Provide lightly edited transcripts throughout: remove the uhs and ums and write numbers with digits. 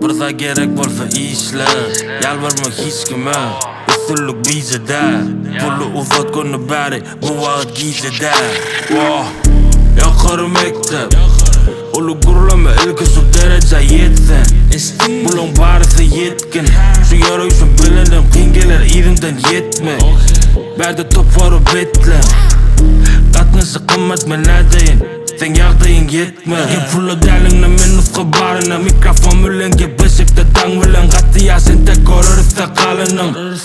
Burada gerek bolsa işle, yalvarma hiç kime. Usulluk bizede, pulu uzatgonu bari bu vakit gizlide. Yakarı mektep, ulu gurulama ilki şu derece yetsen. Bulun barisi yetkin, şu yara üçün bilindim pingeler irimden yetme. Berde toparı betle, katnısı kımmet men nedeyin. Sen yağdayın yetme. Pulu delingna men ufka barına, mikrofon mülengi beşikte dang bilen katı sen tek korursa kalının.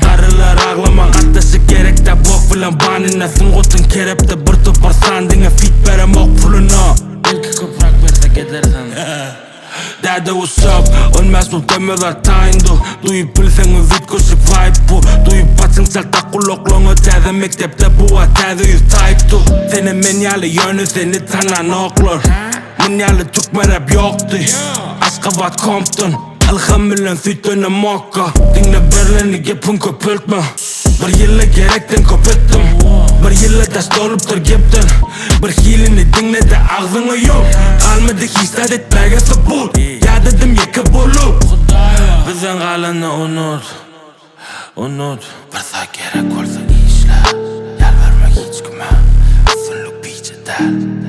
Karılar ağlaman atışı gerek de bok bilen banına. Sungutun kerepte bir topar sandine fit berem ok puluna. Belki koprak versek edersen. Dada what's up, ölmez bu demeler tayndu. Duyup bilsen mi vitkosu vibe bu. Duyup batsın salta kuloklonu teze mektepte bu teze yüz type'tu. Senin menyalı yönü seni tanan oklar. Menyalı Türkmen rap yoktu. Aşkabat Compton, Elhamdülillah sütüne mokka. Dinle Berlin'i yapın köpürtme. Bir yılla gerekten köpüttüm. Bir yılla taş dolup giptin. Bir hilini dinle de ağzını yok. Kalmadı hiç etmeye sabut. Ya dedim yıkı bulup bizden kalanı unut. Varsa gerek olsa işle, yalvarma hiç kime. Usulluk bizde.